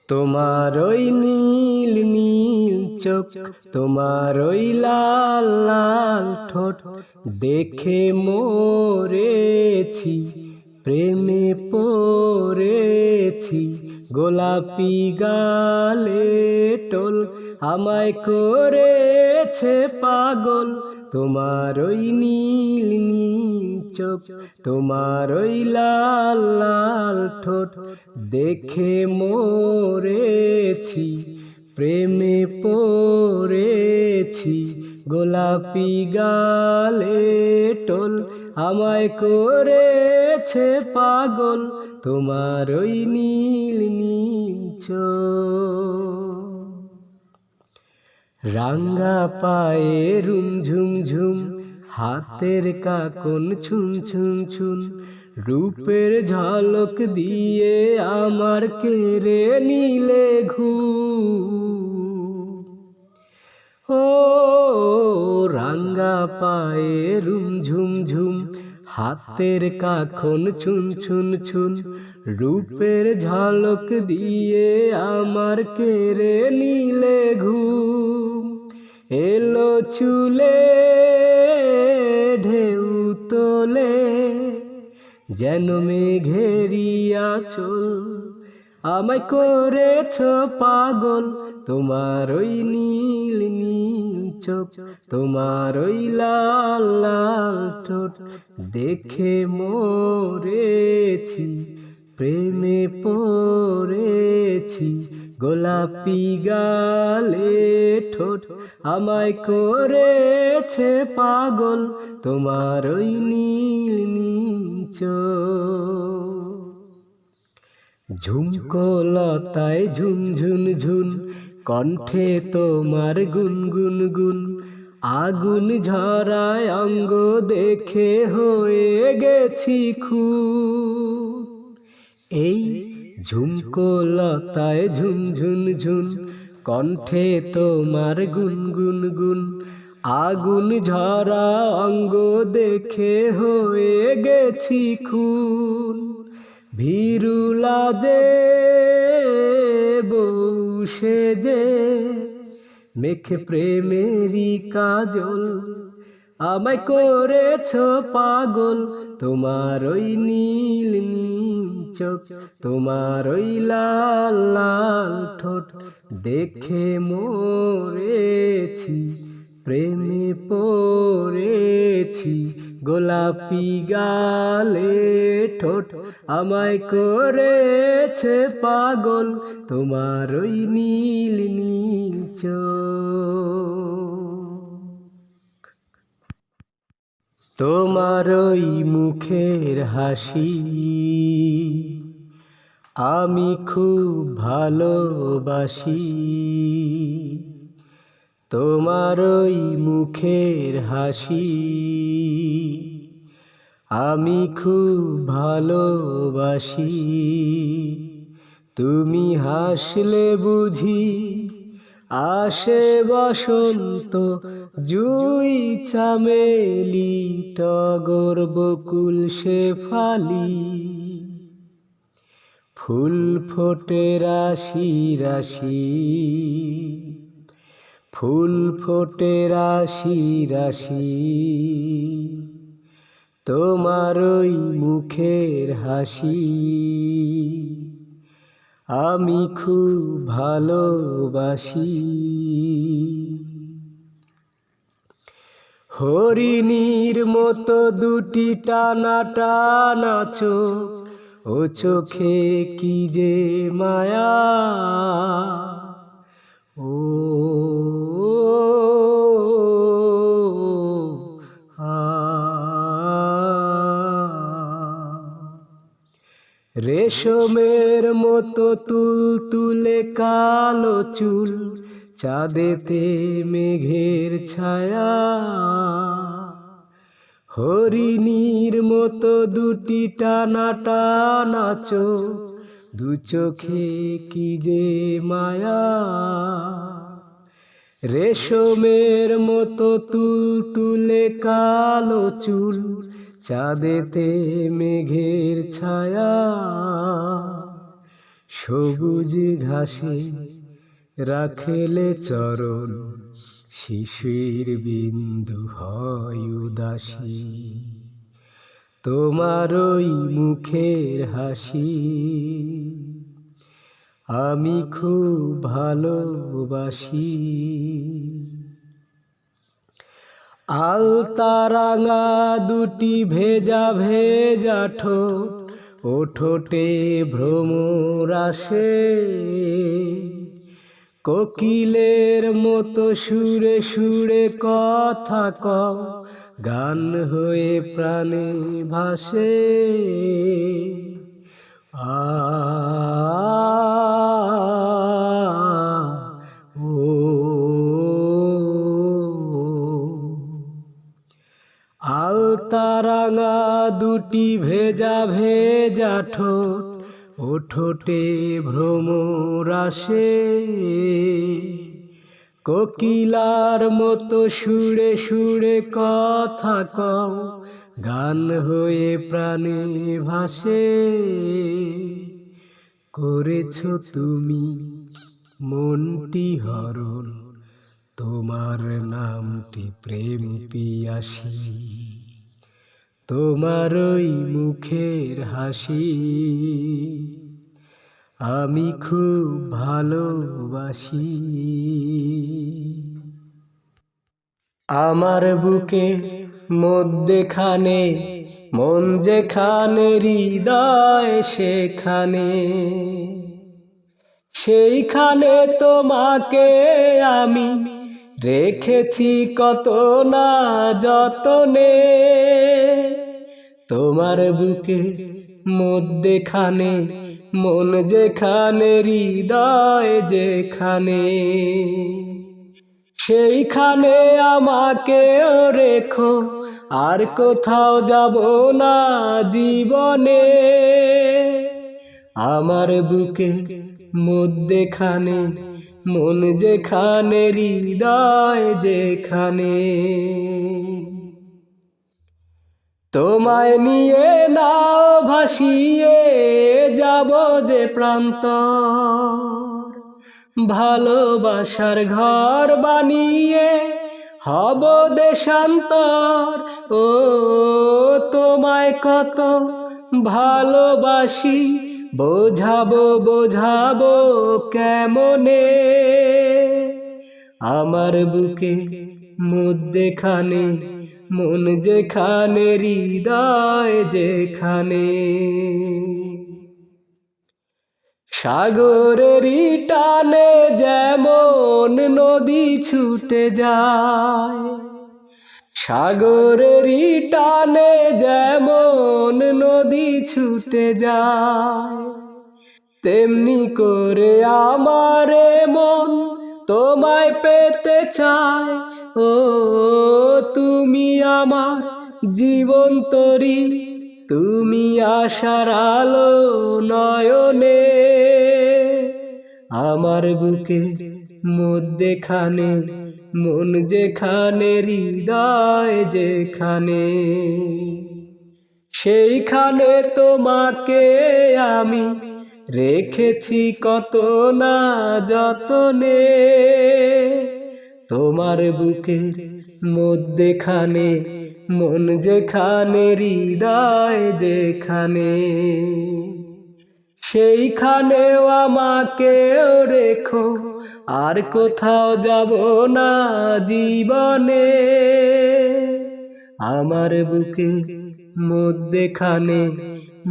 তোমার ওই নীল নীল চোখ, তোমার ওই লাল লাল ঠোঁট দেখে মরেছি, প্রেমে পড়েছি। গোলাপি গালে টোল আমায় করেছে পাগল। তোমার ওই নীল নীল চোখ, তোমার ওই লাল লাল ঠোঁট দেখে মরেছি, প্রেমে পড়েছি। গোলাপি গালে টোল আমায় করেছে পাগল। তোমার ওই নীল নীল চোখ। রাঙ্গা পায়ে রুম ঝুম ঝুম, হাতের কাকন ছুন ছুন ছুন, রূপের ঝলক দিয়ে আমার কেড়ে নিলে ঘুম। ও রাঙ্গা পায়ে রুম ঝুম ঝুম, হাতের কাখন ছুন ছুন ছুন, রূপের ঝলক দিয়ে আমার কেড়ে নিলে ঘুম। এলো চুলে ঢেউ তোলে যেন মেঘেরি আঁচল, আমায় করেছ পাগল। তোমার ওই নীল নীল চোখ, তোমার ওই লাল লাল ঠোঁট দেখে মরেছি, প্রেমে পড়েছি। গোলাপি গালে ঠোঁট আমায় করেছে পাগল। তোমার ওই নীল নীল চোখ। ঝুমকো লতায় ঝুনঝুন ঝুন, কণ্ঠে তোমার গুনগুন গুন, আগুন ঝরায় অঙ্গ দেখে হয়ে গেছি খুন। এই ঝুমকো লতায় ঝুনঝুন ঝুন, কণ্ঠে তোমার গুনগুন গুন, আগুন ঝরা অঙ্গ দেখে হয়ে গেছি খুন। ভীরু লাজে বউ সেজে মেখে প্রেমেরই কাজল, আমায় করেছ পাগল। তোমার ওই নীল নীল চোখ, তোমার ওই লাল লাল ঠোঁট দেখে মরেছি, প্রেমে পড়েছি। গোলাপি গালে ঠোঁট আমায় করেছে পাগল। তোমার ওই নীল নীল চোখ। তোমার ওই মুখের হাসি আমি খুব ভালোবাসি, তোমার ওই মুখের হাসি আমি খুব ভালোবাসি। তুমি হাসলে বুঝি আসে বসন্ত, জুই চামেলি টগর বকুল শেফালি, ফুল ফোটে রাশি রাশি, ফুল ফোটে রাশি রাশি। তোমার ওই মুখের হাসি আমি খুব ভালোবাসি। হরিণীর মতো দুটি টানা টানা চোখ, ও চোখে কি যে মায়া। ও রেশমের মতো তুল তুলে কালো চুল, চাঁদেতে মেঘের ছায়া। হরিণীর মতো দুটি টানা টানা চোখ, দু চোখে কি যে মায়া। রেশমের মতো তুল তুলে কালো চুল, চাঁদেতে মেঘের ছায়া। সবুজ ঘাসে রাখেলে চরণ, শিশির বিন্দু হয় উদাসী। তোমার ওই মুখের হাসি আমি খুব ভালোবাসি। আলতারাঙা দুটি ভেজা ভেজা ঠোঁট, ও ঠোঁটে ভ্রমর আসে, কোকিলের মতো সুরে সুরে কথা কও, গান হয়ে প্রাণে ভাসে। আ ও আলতারাঙা দুটি ভেজা ভেজা ঠোঁট, ও ঠোঁটে ভ্রমর আসে, কোকিলার মতো সুরে সুরে কথা কও, গান হয়ে প্রাণে ভাসে। করেছো তুমি মনটি হরণ, তোমার নামটি প্রেম পিয়াসী। তোমার ওই মুখের হাসি আমি খুব ভালোবাসি। আমার বুকে মধ্যেখানে মন যেখানে, হৃদয় সেখানে, সেইখানে তোমাকে আমি রেখেছি কত না যতনে। তোমার বুকে মধ্যেখানে মন যেখানে, হৃদয় যেখানে, সেইখানে আমাকেও রেখো, আর কোথাও যাব না জীবনে। আমার বুকে মধ্যেখানে মন যেখানে, হৃদয় যেখানে, তোমায় নিয়ে নাও ভাসিয়ে যাব যে প্রান্তর, ভালোবাসার ঘর বানিয়ে হব দেশান্তর। ও তোমায় কত ভালোবাসি, বোঝাবো বোঝাবো কেমনে। আমার বুকে মধ্যেখানে মন যেখানে, হৃদয় যেখানে, সাগরের টানে যেমন নদী ছুটে যায়, সাগরের টানে যেমন নদী ছুটে যায়, তেমনি করে আমার মন তোমায় পেতে চায়। ও তুমি আমার জীবন তরী, তুমি আশার আলো নয়নে। আমার বুকে মধ্যেখানে মন যেখানে, হৃদয় যেখানে, সেইখানে তোমাকে আমি রেখেছি কত না যতনে। তোমার বুকের মধ্যেখানে মন যেখানে, হৃদয় যেখানে, সেইখানেও আমাকেও রেখো, আর কোথাও যাব না জীবনে। আমার বুকের মধ্যেখানে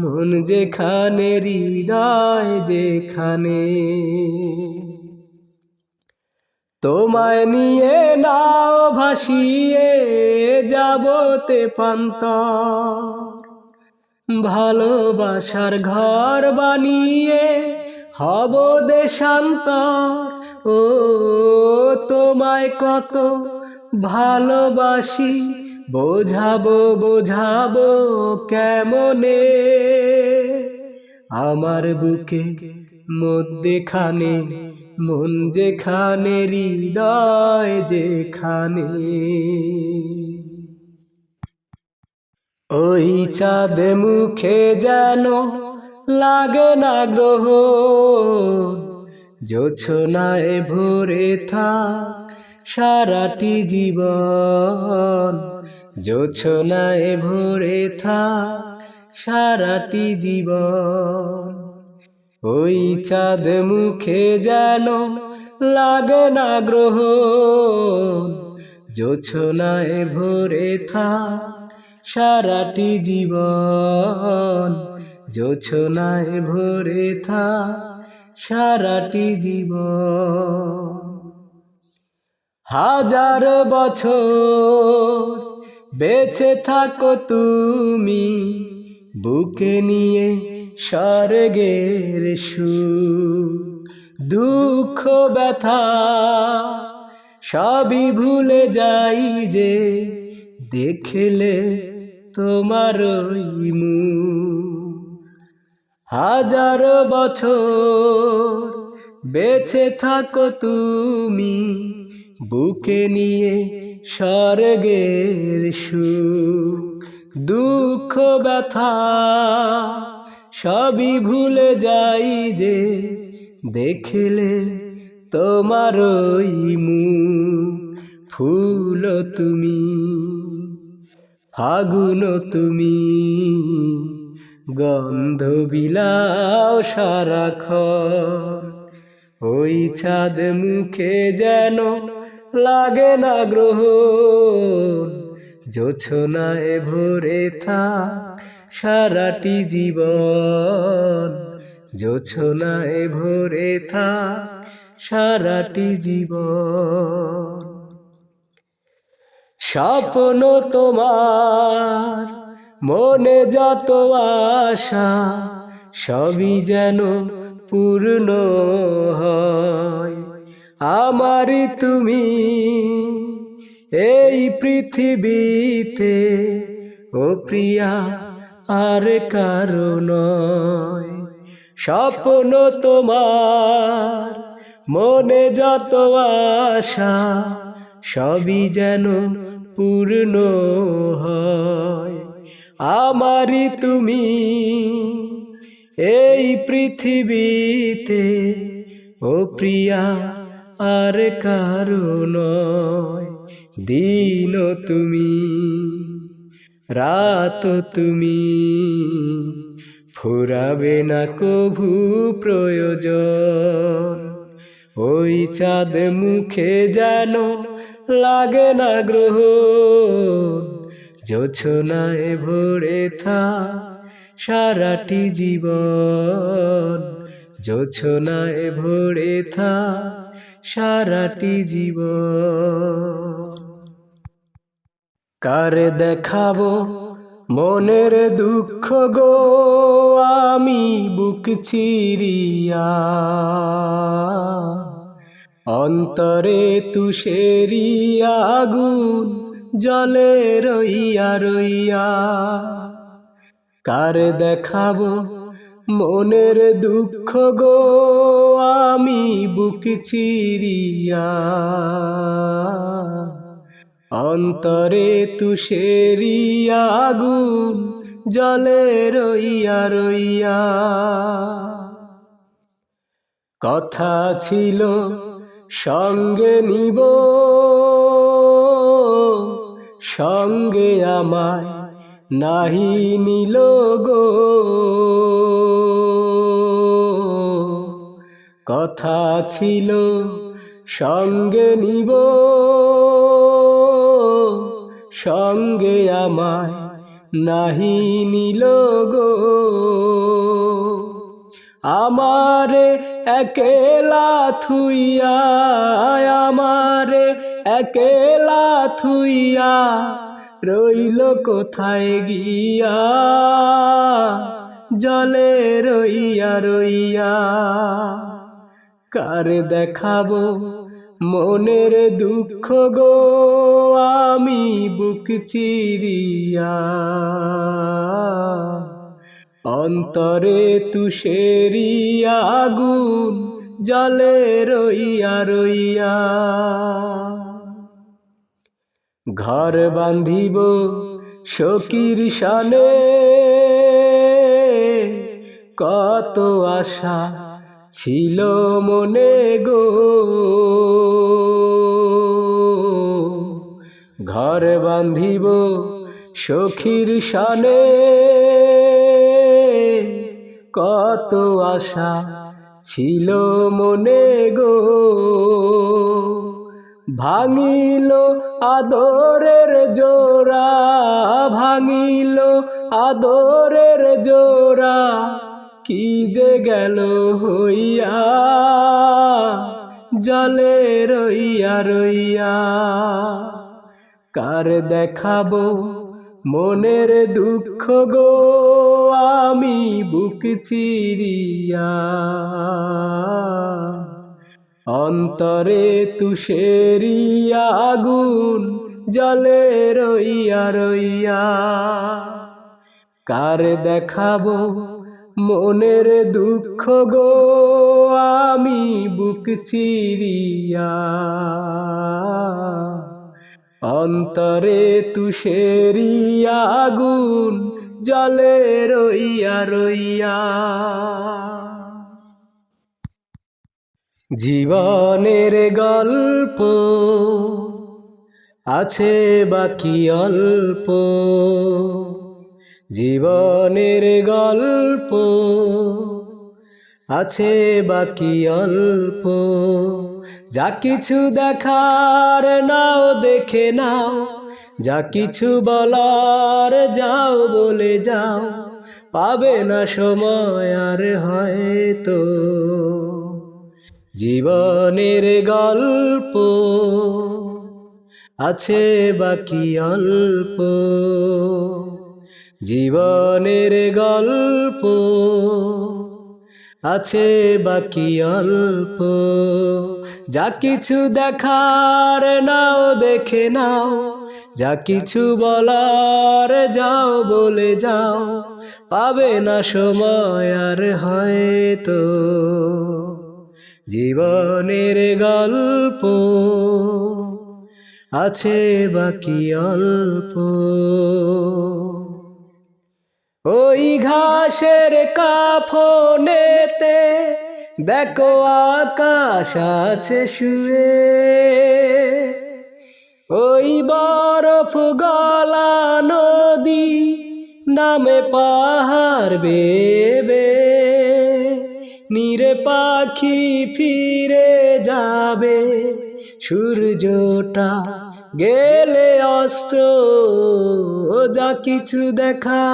মন যেখানে, হৃদয় যেখানে, তোমায় নিয়ে নাও ভাসিয়ে যাবতে প্রান্তর, ভালোবাসার ঘর বানিয়ে হব দেশান্তর। ও তোমায় কত ভালোবাসি, বোঝাবো বোঝাবো কেমনে। আমার বুকে মধ্যেখানে মন যেখানে, হৃদয় যেখানে, ওই চাঁদ মুখে যেন লাগে না গ্রহণ। জোছনায় ভরে থাক সারাটি জীবন, জোছনায় ভরে থাক সারাটি জীবন। ওই চাঁদ মুখে যেন লাগে না গ্রহণ, জোছনায় ভরে থাক সারাটি জীবন, জোছনায় ভরে থাক সারাটি জীবন। হাজার বছর বেঁচে থাকো তুমি, বুকে নিয়ে স্বর্গের সুখ। দুঃখ ব্যথা সবই ভুলে যাই যে, দেখলে তোমার ওই মুখ। হাজার বছর বেঁচে থাকো তুমি, বুকে নিয়ে স্বর্গের সুখ। দুঃখ ব্যথা সবই ভুলে যাই যে, দেখলে তোমার ওই মুখ। ফুল তুমি, ফাগুন তুমি, গন্ধ বিলাও সারাক্ষণ। ওই চাঁদ মুখে যেন লাগে না গ্রহণ, জোছনায় ভরে থাক সারাটি জীবন, জোছনায় ভরে থাক সারাটি জীবন। স্বপ্ন তোমার মনে যত আশা, সবই যেন পূর্ণ হয়। আমারই তুমি এই পৃথিবীতে, ও প্রিয়া আর কারো নয়। স্বপ্ন তোমার মনে যত আশা, সবই যেন পূর্ণ হয়। আমারই তুমি এই পৃথিবীতে, ও প্রিয়া আর কারো নয়। দিন তুমি, রাত তুমি, ফুরাবে না কভু প্রয়োজন। ওই চাঁদ মুখে যেন লাগে না গ্রহণ, জোছনায় ভরে থাক সারাটি জীবন, জোছনায় ভরে থাক সারাটি জীবন। কার দেখাবো মনের দুঃখ গো আমি বুক চিরিয়া, অন্তরে তুষেরি আগুন জলে রইয়া রইয়া। কার দেখাবো মনের দুঃখ গো আমি বুক চিরিয়া, অন্তরে তুষেরি আগুন জলে রইয়া রইয়া। কথা ছিল সঙ্গে নিব, সঙ্গে আমায় নাহি নিল গো। কথা ছিল সঙ্গে নিব, সঙ্গে আমায় নাহি নিল গো। আমারে একেলা থুইয়া, আমারে একেলা থুইয়া রইল কোথায় গিয়া, জলে রইয়া রইয়া। কার দেখাবো মনের দুঃখ গো আমি বুক চিরিয়া, অন্তরে তুষেরি আগুন জলে রইয়া রইয়া। ঘর বাঁধিব সখীর শানে, কত আশা ছিল মনে গো, ঘর বাঁধিব সখীর শানে, কত আশা ছিল মনে গো, ভাঙিল আদরের জোড়া, ভাঙিল আদরের জোড়া, কি যে গেল হইয়া জলে রইয়া রইয়া। কার দেখাবো মনের দুঃখ গো আমি বুক চিরিয়া, অন্তরে তুষেরি আগুন জলে রইয়া রইয়া। কার দেখাবো মনের দুঃখ গো আমি বুক চিরিয়া, অন্তরে তুষেরি আগুন জলে রইয়া রইয়া। জীবনের গল্প আছে বাকি অল্প, জীবনের গল্প আছে বাকি অল্প, যা কিছু দেখার নাও দেখে নাও, যা কিছু বলার যাও বলে যাও, পাবে না সময় আর হয়তো। জীবনের গল্প আছে বাকি অল্প, জীবনের গল্প আছে বাকি অল্প, যা কিছু দেখার নাও দেখে নাও, যা কিছু বলার যাও বলে যাও, পাবে না সময় আর হয়তো। জীবনের গল্প আছে বাকি অল্প। ওই ঘাসের কাফনেতে দেখো আকাশ আছে শুয়ে, ওই বরফ গলা নদী নামে পাহাড় বেবে, নীরে পাখি ফিরে যাবে, সূর্যটা গেলে অস্ত, যা কিছু দেখা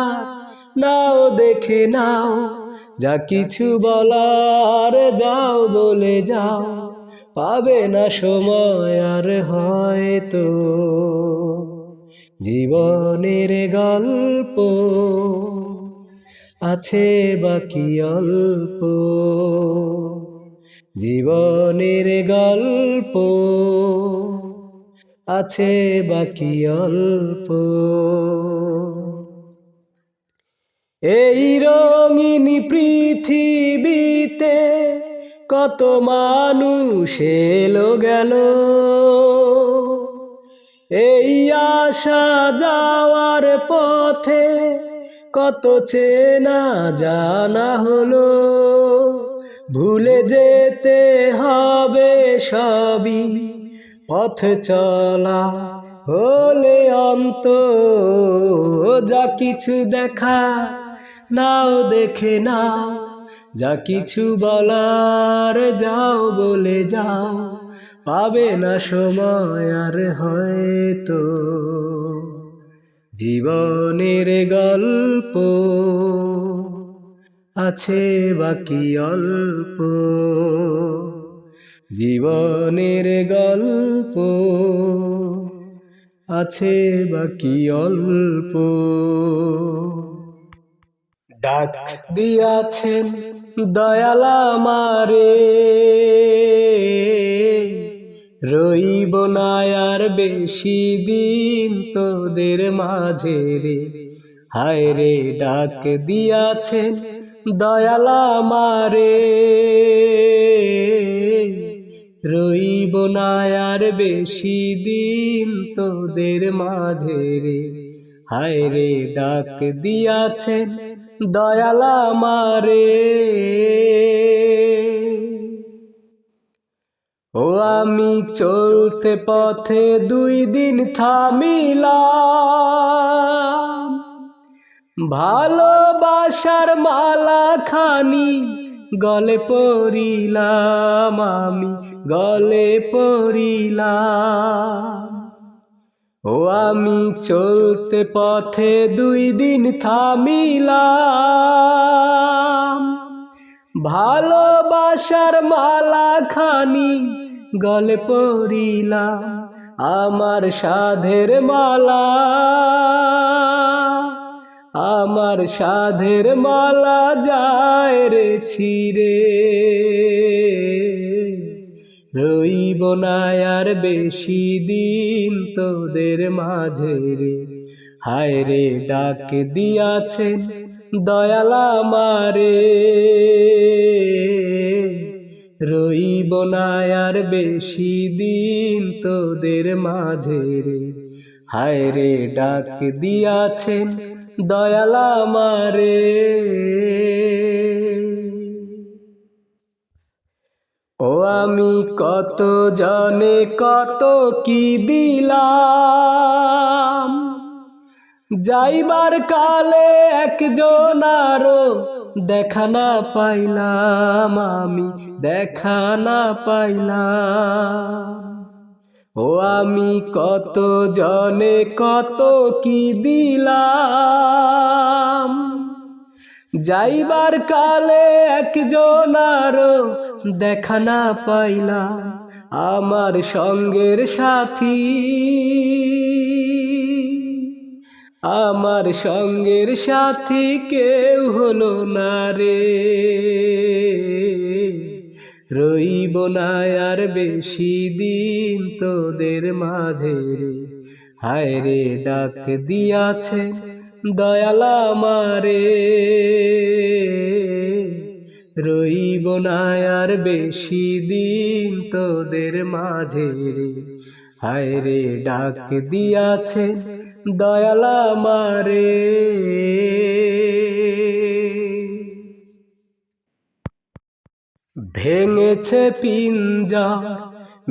নাও দেখে নাও, যা কিছু বলার যাও বলে যাও, পাবে না সময় আর হয়তো। জীবনের গল্প আছে বাকি অল্প, জীবনের গল্প আছে বাকি অল্প। এই রঙিন পৃথিবীতে কত মানুষ এলো গেল, এই আসা যাওয়ার পথে কত চেনা জানা হলো, ভুলে যেতে হবে সবই, পথ চলা হলে অন্ত, যা কিছু দেখা নাও দেখে নাও, যা কিছু বলার যাও বলে যাও, পাবে না সময় আর হয়তো। জীবনের গল্প আছে বাকি অল্প, জীবনের গল্প আছে বাকি অল্প। ডাক দিয়াছেন দয়াল আমারে, রইব না আর বেশি দিন তোদের মাঝে রে, হায় রে ডাক দিয়াছেন দয়াল আমারে, রইব না আর বেশি দিন তোদের মাঝে রে, হায় রে ডাক দিয়াছেন দয়াল আমারে। ও আমি চলতে পথে 2 দিন থামিলাম, ভালোবাসার মালা খানি গলে পরিলাম, আমি গলে পরিলাম। ও আমি চলতে পথে 2 দিন থামিলাম, ভালোবাসার মালা খানি গলে পরিলাম। আমার সাধের মালা, আমার সাধের মালা যায় রে ছিঁড়ে, রইব না আর বেশি দিন তোদের মাঝে রে। হায় রে ডাক দিয়াছেন দয়াল আমারে, রইব না আর বেশি দিন তোদের মাঝে রে। হায় রে ডাক দিয়াছেন দয়াল আমারে। ও আমি কত জনে কত কি দিলাম, যাইবার কালে একজন আরো দেখা না পাইলাম, আমি দেখা না পাইলাম। ও আমি কত জনে কত কি দিলাম, যাইবার কালে একজন আরো দেখা না পাইলাম। আমার সঙ্গের সাথী, আমার সঙ্গের সাথী কেউ হলো না রে, রইব না আর বেশি দিন তোদের মাঝে রে। হায় রে ডাক দিয়াছে দয়াল আমারে, রইব না আর বেশি দিন তোদের মাঝে রে। হায় রে ডাক দিয়াছে দয়াল আমারে। ভেঙেছে পিঞ্জর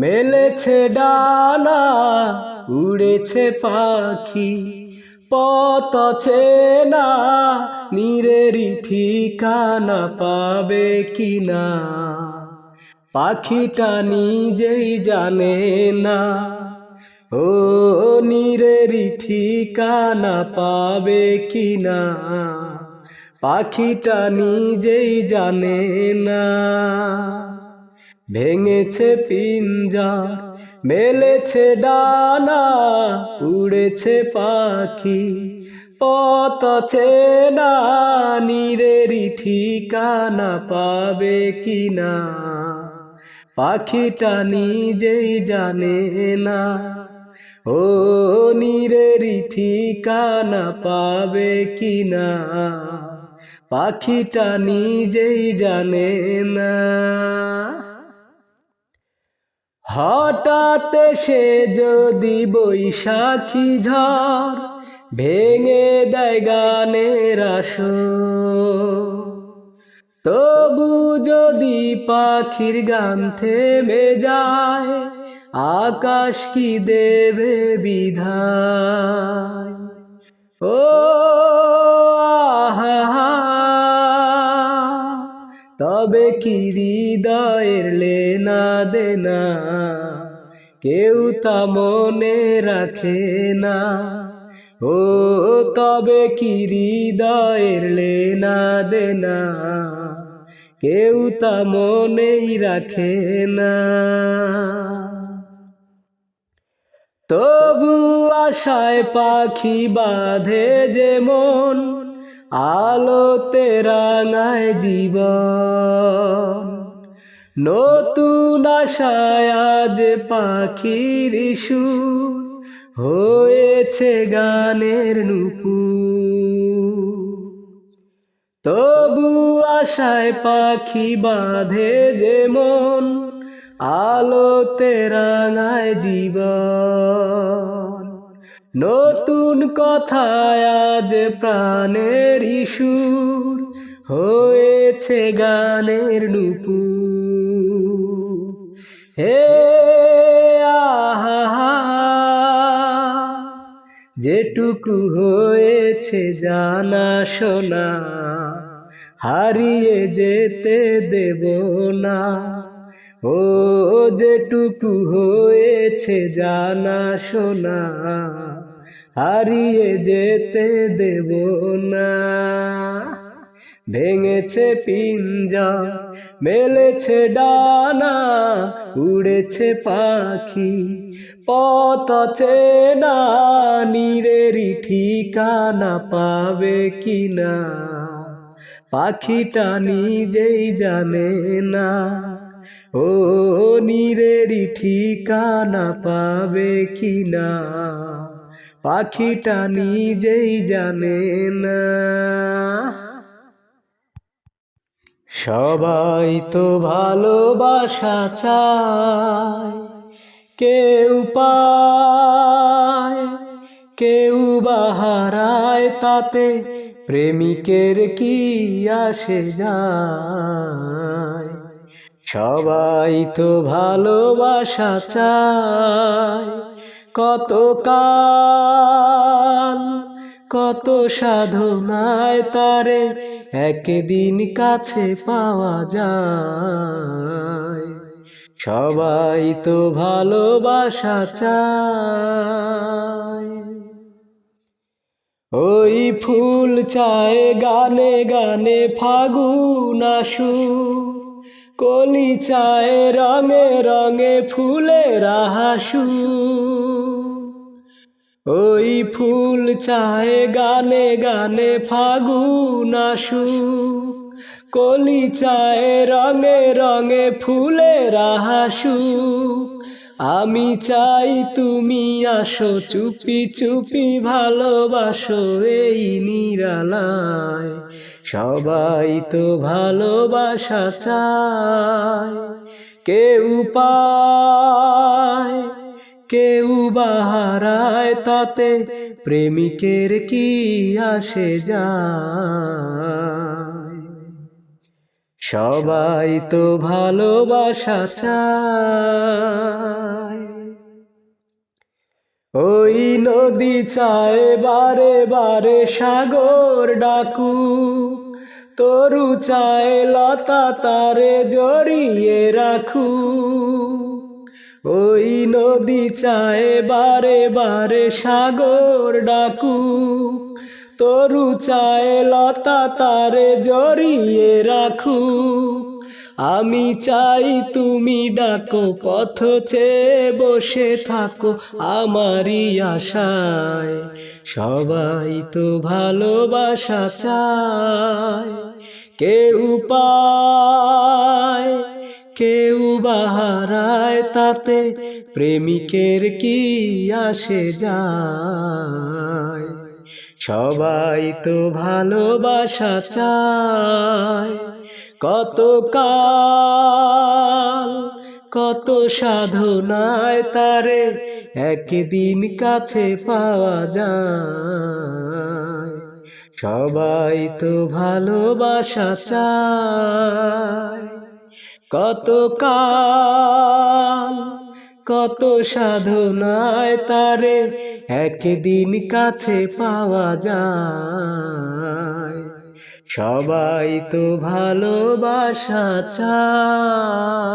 মেলেছে ডানা, উড়েছে পাখি পথ চেনা, নীরেরই ঠিকানা পাবে কিনা পাখিটা নিজেই জানে না। ও নীরেরই ঠিকানা পাবে কিনা পাখিটা নিজেই জানে না। ভেঙেছে পিঞ্জর মেলেছে ডানা, উড়েছে পাখি পথ চেনা, নীরেরই ঠিকানা পাবে কিনা পাখিটা নিজেই জানে না। ও নীরেরই ঠিকানা পাবে কিনা পাখিটা নিজেই জানে না। হঠাৎ সে যদি বৈশাখী ঝড় ভেঙে দেয় গানের আসর, তবু যদি পাখির গান থেমে যায়, আকাশ কি দেবে বিধায়। ও আহা, তবে কি হৃদয়ের লেনা দেনা কেউ তা মনে রাখে না। ও তবে কি হৃদয়ের লেনা দেনা কেউ তা মনেই রাখে না। তবু আশায় পাখি বাঁধে যেমন, আলোতে রাঙায় জীবন। নতুন আশায় আজ পাখির সুর হয়েছে গানের নূপুর। তবু আশায় পাখি বাঁধে যেমন, আলোতে রাঙায় জীবন। নতুন কথায় আজ প্রাণের সুর হয়েছে গানের নুপুর। হে আহা, যেটুকু হয়েছে জানা শোনা, হারিয়ে যেতে দেব না। ও যেটুকু হয়েছে জানা শোনা, হারিয়ে যেতে দেব না। ভেঙেছে পিঞ্জর, মেলেছে ডানা, উড়েছে পাখি পথ চেনা, নীরেরই ঠিকানা পাবে কিনা পাখিটা নিজেই জানে না। ও নীরেরই ঠিকানা পাবে কিনা পাখিটা নিজেই জানে না। সবাই তো ভালোবাসা চায়, কেউ পায় কেউ বা হারায়, তাতে প্রেমিকের কি আসে যায়। সবাই তো ভালোবাসা চায়, কত কাল কত সাধনায় তারে একদিন কাছে পাওয়া যায়। সবাই তো ভালোবাসা চায়। ওই ফুল চায় গানে গানে ফাগুন আসুক, কলি চায় রঙে রঙে ফুলের হাসুক। ওই ফুল চায় গানে গানে ফাগুন আসুক, কলি চায় রঙে রঙে ফুলের হাসুক। আমি চাই তুমি আসো, চুপি চুপি ভালোবাসো এই নিরালায়। সবাই তো ভালোবাসা চায়, কেউ পায় কেউ বা হারায়, তাতে প্রেমিকের কি আসে যায়। সবাই তো ভালোবাসা চায়। ওই নদী চায় বারে বারে সাগর ডাকুক, তরু চায় লতা তারে জড়িয়ে রাখুক। ওই নদী চায় বারে বারে সাগর ডাকুক, তরু চায় লতা তারে জড়িয়ে রাখুক। আমি চাই তুমি ডাকো, পথ চেয়ে বসে থাকো আমারই আশায়। সবাই তো ভালোবাসা চায়, কেউ পায় কেউ বা হারায়, তাতে প্রেমিকের কি আসে যায়। সবাই তো ভালোবাসা চায়, কত কাল কত সাধনায় তারে একদিন কাছে পাওয়া যায়। সবাই তো ভালোবাসা চায়, কত কাল কত সাধনায় তারে একদিন কাছে পাওয়া যায়। সবাই তো ভালোবাসা চায়।